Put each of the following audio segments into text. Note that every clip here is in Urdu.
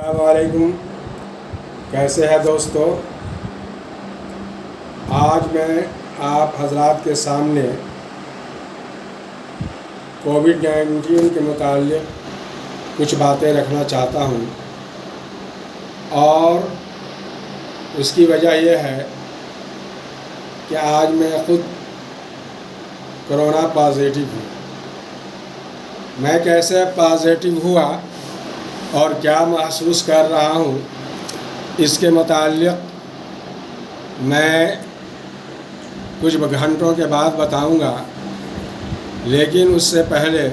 السلام علیکم، کیسے ہیں دوستو؟ آج میں آپ حضرات کے سامنے کووڈ-19 کے متعلق کچھ باتیں رکھنا چاہتا ہوں، اور اس کی وجہ یہ ہے کہ آج میں خود کرونا پازیٹیو ہوں۔ میں کیسے پازیٹیو ہوا اور کیا محسوس کر رہا ہوں، اس کے متعلق میں کچھ گھنٹوں کے بعد بتاؤں گا، لیکن اس سے پہلے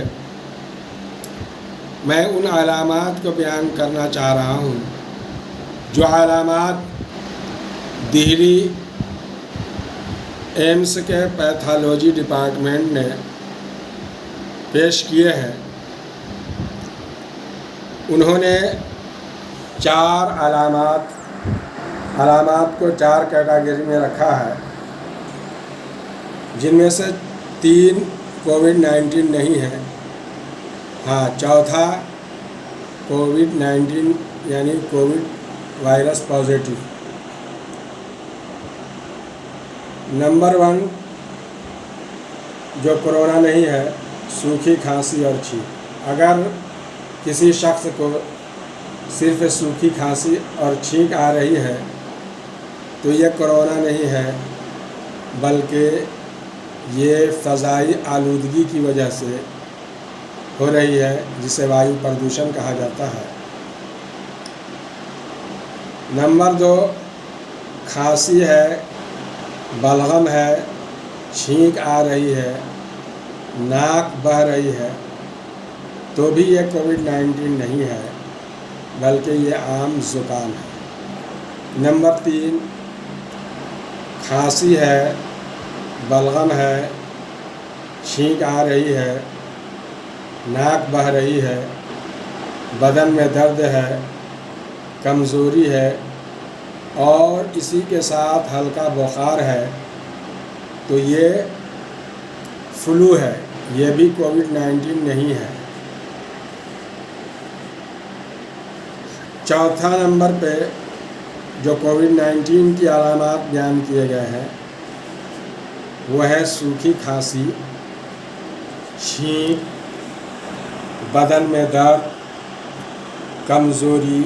میں ان علامات کو بیان کرنا چاہ رہا ہوں جو علامات دہلی ایمس کے پیتھالوجی ڈپارٹمنٹ نے پیش کیے ہیں۔ انہوں نے 4 علامات کو 4 کیٹیگری میں رکھا ہے، جن میں سے 3 کووڈ-19 نہیں ہے۔ چوتھا کووڈ-19 یعنی کووڈ وائرس پازیٹیو۔ نمبر 1 جو کرونا نہیں ہے، سوکھی کھانسی اور چھینک۔ اگر کسی شخص کو صرف سوکھی کھانسی اور چھینک آ رہی ہے تو یہ کرونا نہیں ہے، بلکہ یہ فضائی آلودگی کی وجہ سے ہو رہی ہے، جسے وایو پردوشن کہا جاتا ہے۔ نمبر 2 کھانسی ہے، بلغم ہے، چھینک آ رہی ہے، ناک بہہ رہی ہے، تو بھی یہ کووڈ-19 نہیں ہے، بلکہ یہ عام زکام ہے۔ نمبر 3 کھانسی ہے، بلغم ہے، چھینک آ رہی ہے، ناک بہہ رہی ہے، بدن میں درد ہے، کمزوری ہے، اور اسی کے ساتھ ہلکا بخار ہے، تو یہ فلو ہے، یہ بھی کووڈ-19 نہیں ہے۔ چوتھا نمبر پہ جو کووڈ-19 کی علامات بیان کیے گئے ہیں وہ ہے سوکھی کھانسی، چھینک، بدن میں درد، کمزوری،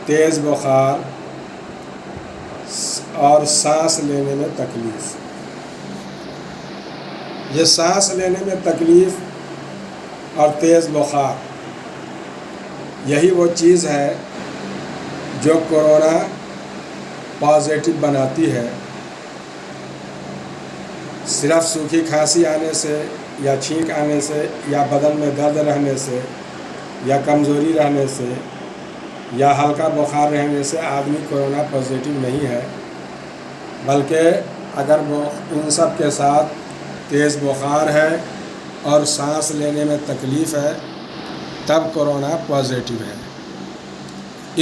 تیز بخار اور سانس لینے میں تکلیف۔ یہ سانس لینے میں تکلیف اور تیز بخار یہی وہ چیز ہے جو کرونا پازیٹیو بناتی ہے۔ صرف سوکھی کھانسی آنے سے یا چھینک آنے سے یا بدن میں درد رہنے سے یا کمزوری رہنے سے یا ہلکا بخار رہنے سے آدمی کرونا پازیٹیو نہیں ہے، بلکہ اگر وہ ان سب کے ساتھ تیز بخار ہے اور سانس لینے میں تکلیف ہے تب کرونا پازیٹیو ہے۔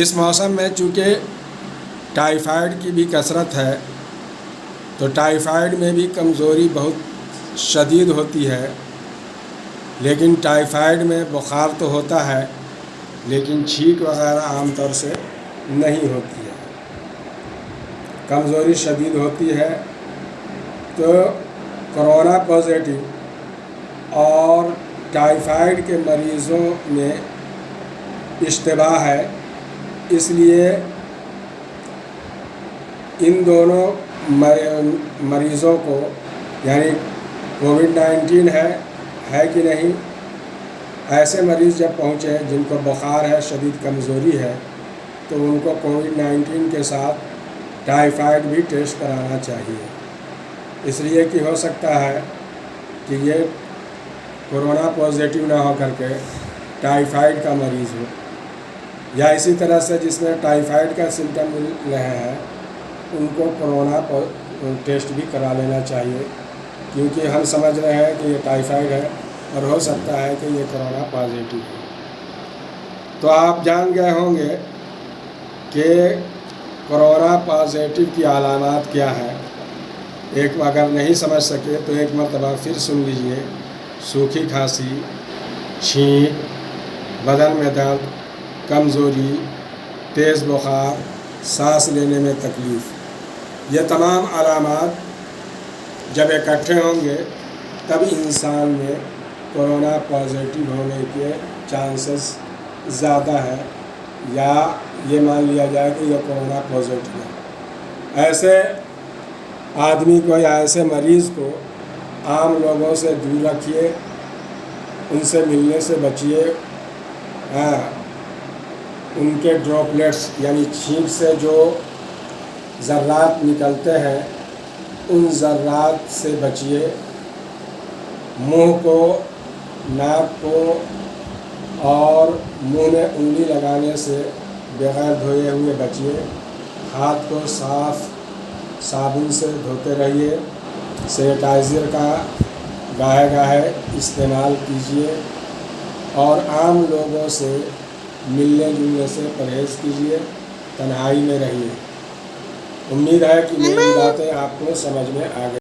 اس موسم میں چونکہ ٹائیفائڈ کی بھی کثرت ہے، تو ٹائیفائڈ میں بھی کمزوری بہت شدید ہوتی ہے، لیکن ٹائیفائڈ میں بخار تو ہوتا ہے لیکن چھینک وغیرہ عام طور سے نہیں ہوتی ہے، کمزوری شدید ہوتی ہے۔ تو کرونا پازیٹیو اور ٹائیفائڈ کے مریضوں میں اشتباہ ہے، اس لیے ان دونوں مریضوں کو یعنی کووڈ-19 ہے کہ نہیں، ایسے مریض جب پہنچے جن کو بخار ہے، شدید کمزوری ہے، تو ان کو کووڈ-19 کے ساتھ ٹائیفائڈ بھی ٹیسٹ کرانا چاہیے، اس لیے کہ ہو سکتا ہے کہ یہ کرونا پازیٹیو نہ ہو کر کے ٹائیفائڈ کا مریض ہو، یا اسی طرح سے جس میں ٹائیفائڈ کا سمٹم مل رہے ہیں ان کو کرونا ٹیسٹ بھی کرا لینا چاہیے، کیونکہ ہم سمجھ رہے ہیں کہ یہ ٹائیفائڈ ہے اور ہو سکتا ہے کہ یہ کرونا پازیٹیو ہے۔ تو آپ جان گئے ہوں گے کہ کرونا پازیٹیو کی علامات کیا ہیں۔ اگر نہیں سمجھ سکے تو ایک مرتبہ پھر سن لیجئے: سوکھی کھانسی، چھینک، بدن میں درد، کمزوری، تیز بخار، سانس لینے میں تکلیف، یہ تمام علامات جب اکٹھے ہوں گے تب انسان میں کورونا پازیٹیو ہونے کے چانسز زیادہ ہے، یا یہ مان لیا جائے کہ یہ کورونا پازیٹیو ہے۔ ایسے آدمی کو یا ایسے مریض کو عام لوگوں سے دور رکھیے، ان سے ملنے سے بچیے، ان کے ڈراپلیٹس یعنی چھینک سے جو ذرات نکلتے ہیں ان ذرات سے بچیے، منہ کو، ناک کو اور منہ میں انگلی لگانے سے بغیر دھوئے ہوئے بچیے، ہاتھ کو صاف صابن سے دھوتے رہیے، سینیٹائزر کا گاہے گاہے استعمال کیجیے، اور عام لوگوں سے ملنے جلنے سے پرہیز کیجیے، تنہائی میں رہیے۔ امید ہے کہ میری باتیں آپ کو سمجھ میں آ گئی۔